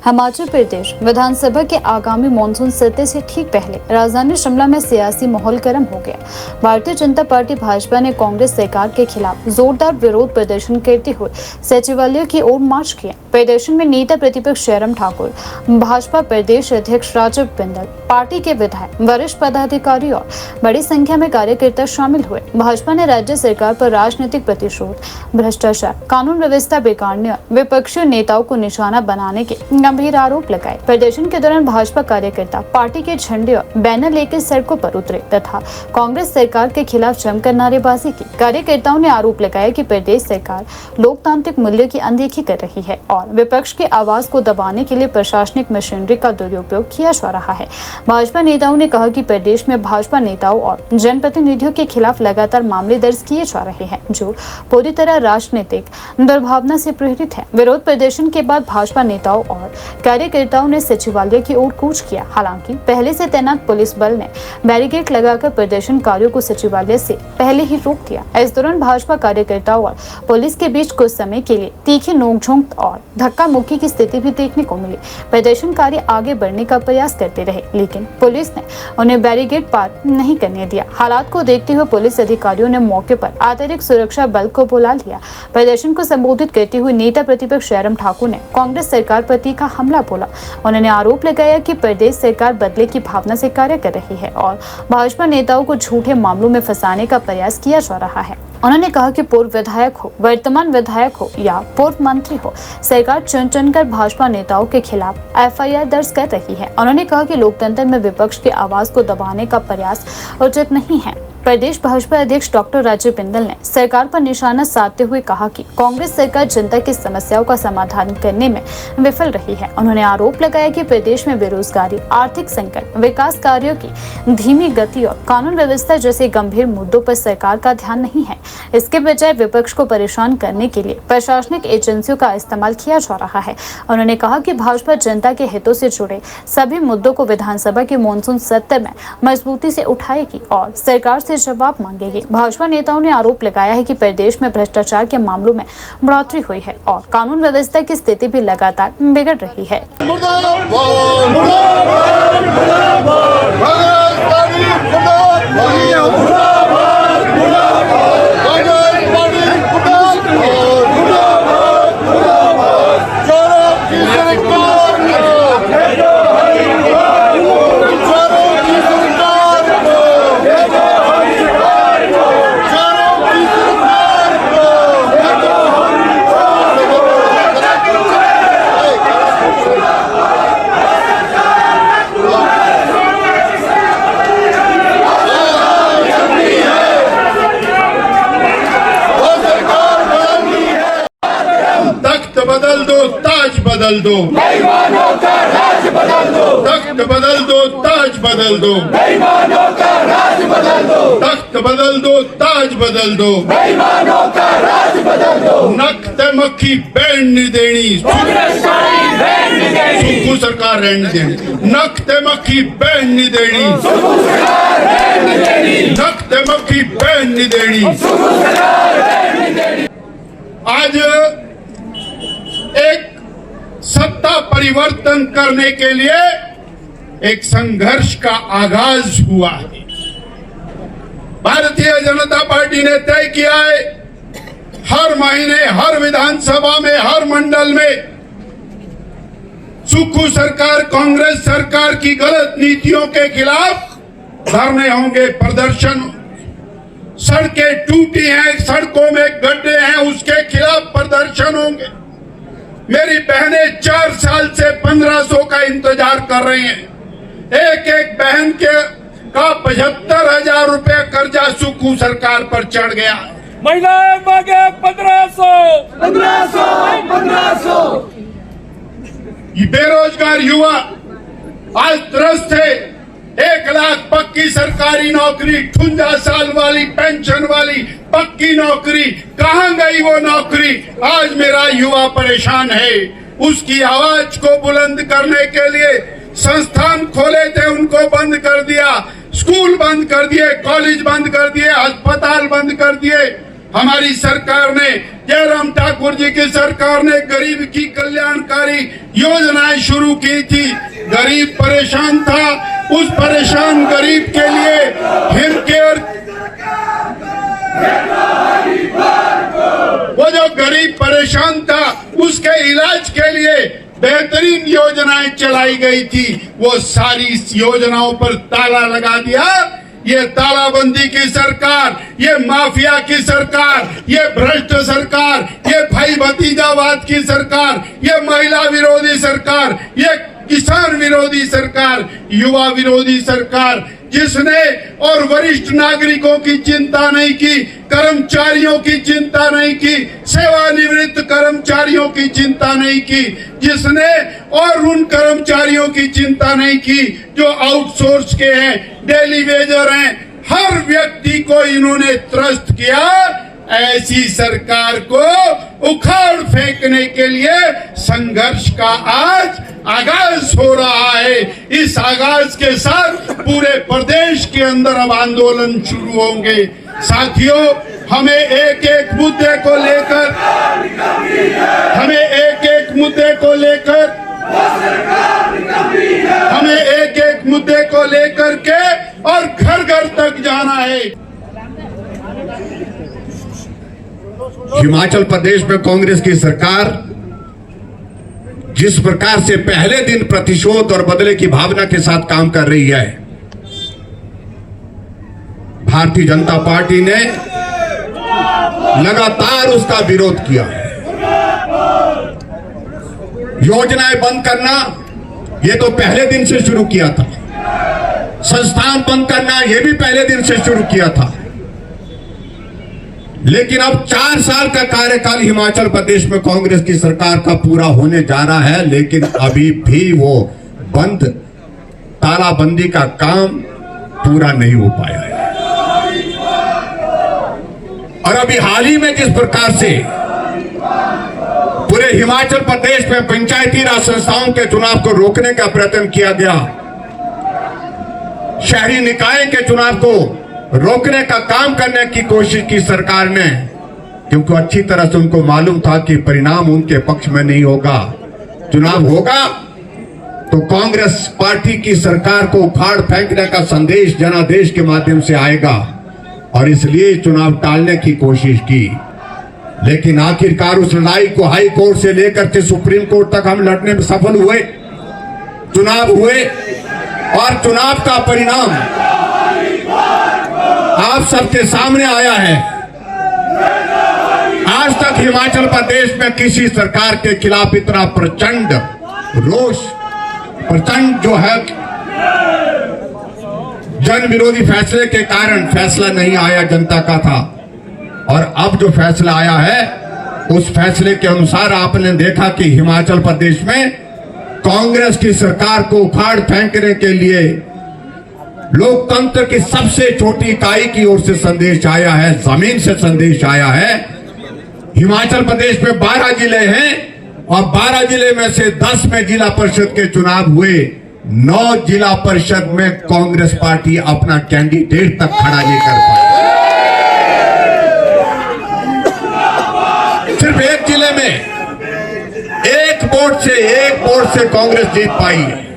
हिमाचल प्रदेश विधानसभा के आगामी मॉनसून सत्र से ठीक पहले राजधानी शिमला में सियासी माहौल गर्म हो गया। भारतीय जनता पार्टी भाजपा ने कांग्रेस सरकार के खिलाफ जोरदार विरोध प्रदर्शन करते हुए सचिवालय की ओर मार्च किया। प्रदर्शन में नेता प्रतिपक्ष जयराम ठाकुर, भाजपा प्रदेश अध्यक्ष राजीव बिंदल, पार्टी के विधायक, वरिष्ठ पदाधिकारी और बड़ी संख्या में कार्यकर्ता शामिल हुए। भाजपा ने राज्य सरकार पर राजनीतिक प्रतिशोध, भ्रष्टाचार, कानून व्यवस्था बिगाड़ने और विपक्षी नेताओं को निशाना बनाने के गंभीर आरोप लगाए। प्रदर्शन के दौरान भाजपा कार्यकर्ता पार्टी के झंडे और बैनर लेकर सड़कों पर उतरे तथा कांग्रेस सरकार के खिलाफ जमकर नारेबाजी की। कार्यकर्ताओं ने आरोप लगाया कि प्रदेश सरकार लोकतांत्रिक मूल्यों की अनदेखी कर रही है और विपक्ष की आवाज को दबाने के लिए प्रशासनिक मशीनरी का दुरुपयोग किया जा रहा है। भाजपा नेताओं ने कहा कि प्रदेश में भाजपा नेताओं और जनप्रतिनिधियों के खिलाफ लगातार मामले दर्ज किए जा रहे हैं, जो पूरी तरह राजनीतिक दुर्भावना से प्रेरित है। विरोध प्रदर्शन के बाद भाजपा नेताओं और कार्यकर्ताओं ने सचिवालय की ओर कूच किया। हालांकि पहले से तैनात पुलिस बल ने बैरिकेड लगाकर प्रदर्शनकारियों को सचिवालय से पहले ही रोक दिया। इस दौरान भाजपा कार्यकर्ताओं और पुलिस के बीच कुछ समय के लिए तीखी नोकझोंक और धक्का मुक्की की स्थिति भी देखने को मिली। प्रदर्शनकारी आगे बढ़ने का प्रयास करते रहे, लेकिन पुलिस ने उन्हें बैरिकेड पार नहीं करने दिया। हालात को देखते हुए पुलिस अधिकारियों ने मौके पर अतिरिक्त सुरक्षा बल को बुला लिया। प्रदर्शन को संबोधित करते हुए नेता प्रतिपक्ष जयराम ठाकुर ने कांग्रेस सरकार पर तीखा हमला बोला। उन्होंने आरोप लगाया कि प्रदेश सरकार बदले की भावना से कार्य कर रही है और भाजपा नेताओं को झूठे मामलों में फंसाने का प्रयास किया जा रहा है। उन्होंने कहा कि पूर्व विधायक हो, वर्तमान विधायक हो या पूर्व मंत्री हो, सरकार चुन चुनकर भाजपा नेताओं के खिलाफ एफआईआर दर्ज कर रही है। उन्होंने कहा कि लोकतंत्र में विपक्ष की आवाज को दबाने का प्रयास उचित नहीं है। प्रदेश भाजपा अध्यक्ष डॉक्टर राजीव बिंदल ने सरकार पर निशाना साधते हुए कहा कि कांग्रेस सरकार जनता की समस्याओं का समाधान करने में विफल रही है। उन्होंने आरोप लगाया कि प्रदेश में बेरोजगारी, आर्थिक संकट, विकास कार्यों की धीमी गति और कानून व्यवस्था जैसे गंभीर मुद्दों पर सरकार का ध्यान नहीं है। इसके बजाय विपक्ष को परेशान करने के लिए प्रशासनिक एजेंसियों का इस्तेमाल किया जा रहा है। उन्होंने कहा कि भाजपा जनता के हितों से जुड़े सभी मुद्दों को विधानसभा के मॉनसून सत्र में मजबूती से उठाएगी और सरकार से जवाब मांगेगी। भाजपा नेताओं ने आरोप लगाया है कि प्रदेश में भ्रष्टाचार के मामलों में बढ़ोतरी हुई है और कानून व्यवस्था की स्थिति भी लगातार बिगड़ रही है। बदल दो, ताज बदल दो, बेईमानों का राज बदल दो, तख्त बदल दो, ताज बदल दो, बेईमानों का राज बदल दो, तख्त बदल दो, ताज बदल दो, बेईमानों का राज बदल दो। नख्ते मक्खी बैन नहीं देनी, सुक्खू सरकार रहने देनी, नख्ते मक्खी बैन नहीं देनी, नख्ते मक्खी बैन नहीं देनी। आज एक सत्ता परिवर्तन करने के लिए एक संघर्ष का आगाज हुआ है। भारतीय जनता पार्टी ने तय किया है हर महीने, हर विधानसभा में, हर मंडल में सुक्खू सरकार, कांग्रेस सरकार की गलत नीतियों के खिलाफ धरने होंगे, प्रदर्शन। सड़कें टूटी हैं, सड़कों में गड्ढे हैं, उसके खिलाफ प्रदर्शन होंगे। मेरी बहनें 4 साल से 1500 का इंतजार कर रही हैं। एक एक बहन का 75,000 रुपए कर्जा सुक्खू सरकार पर चढ़ गया। महिलाएं मांगे 1500। बेरोजगार युवा आज त्रस्त है। 1 लाख पक्की सरकारी नौकरी, 58 साल वाली पेंशन वाली पक्की नौकरी, कहां गई वो नौकरी? आज मेरा युवा परेशान है। उसकी आवाज को बुलंद करने के लिए संस्थान खोले थे, उनको बंद कर दिया, स्कूल बंद कर दिए, कॉलेज बंद कर दिए, अस्पताल बंद कर दिए। हमारी सरकार ने, जयराम ठाकुर जी की सरकार ने गरीब की कल्याणकारी योजनाएं शुरू की थी। गरीब परेशान था, उस परेशान गरीब के लिए हिमकेयर, वो जो गरीब परेशान था उसके इलाज के लिए बेहतरीन योजनाएं चलाई गई थी। वो सारी योजनाओं पर ताला लगा दिया। ये तालाबंदी की सरकार, ये माफिया की सरकार, ये भ्रष्ट सरकार, ये भाई भतीजावाद की सरकार, ये महिला विरोधी सरकार, ये किसान विरोधी सरकार, युवा विरोधी सरकार, जिसने और वरिष्ठ नागरिकों की चिंता नहीं की, कर्मचारियों की चिंता नहीं की, सेवानिवृत्त कर्मचारियों की चिंता नहीं की, जिसने और उन कर्मचारियों की चिंता नहीं की जो आउटसोर्स के हैं, डेली वेजर हैं, हर व्यक्ति को इन्होंने त्रस्त किया। ऐसी सरकार को उखाड़ फेंकने के लिए संघर्ष का आज आगाज हो रहा है। इस आगाज के साथ पूरे प्रदेश के अंदर अब आंदोलन शुरू होंगे। साथियों, हमें एक एक मुद्दे को लेकर के और घर घर तक जाना है। हिमाचल प्रदेश में कांग्रेस की सरकार जिस प्रकार से पहले दिन प्रतिशोध और बदले की भावना के साथ काम कर रही है, भारतीय जनता पार्टी ने लगातार उसका विरोध किया। योजनाएं बंद करना यह तो पहले दिन से शुरू किया था, संस्थान बंद करना यह भी पहले दिन से शुरू किया था। लेकिन अब 4 साल का कार्यकाल हिमाचल प्रदेश में कांग्रेस की सरकार का पूरा होने जा रहा है, लेकिन अभी भी वो बंद तालाबंदी का काम पूरा नहीं हो पाया है। और अभी हाल ही में जिस प्रकार से पूरे हिमाचल प्रदेश में पंचायती राज संस्थाओं के चुनाव को रोकने का प्रयत्न किया गया, शहरी निकाय के चुनाव को रोकने का काम करने की कोशिश की सरकार ने, क्योंकि अच्छी तरह से उनको मालूम था कि परिणाम उनके पक्ष में नहीं होगा। चुनाव होगा तो कांग्रेस पार्टी की सरकार को उखाड़ फेंकने का संदेश जनादेश के माध्यम से आएगा, और इसलिए चुनाव टालने की कोशिश की। लेकिन आखिरकार उस लड़ाई को हाई कोर्ट से लेकर के सुप्रीम कोर्ट तक हम लड़ने में सफल हुए। चुनाव हुए और चुनाव का परिणाम आप सबके सामने आया है। आज तक हिमाचल प्रदेश में किसी सरकार के खिलाफ इतना प्रचंड रोष, प्रचंड जो है जन विरोधी फैसले के कारण फैसला नहीं आया, जनता का था। और अब जो फैसला आया है उस फैसले के अनुसार आपने देखा कि हिमाचल प्रदेश में कांग्रेस की सरकार को उखाड़ फेंकने के लिए लोकतंत्र की सबसे छोटी इकाई की ओर से संदेश आया है, जमीन से संदेश आया है। हिमाचल प्रदेश में 12 जिले हैं और 12 जिले में से 10 में जिला परिषद के चुनाव हुए। 9 जिला परिषद में कांग्रेस पार्टी अपना कैंडिडेट तक खड़ा नहीं कर पाई। सिर्फ एक जिले में एक वोट से कांग्रेस जीत पाई है।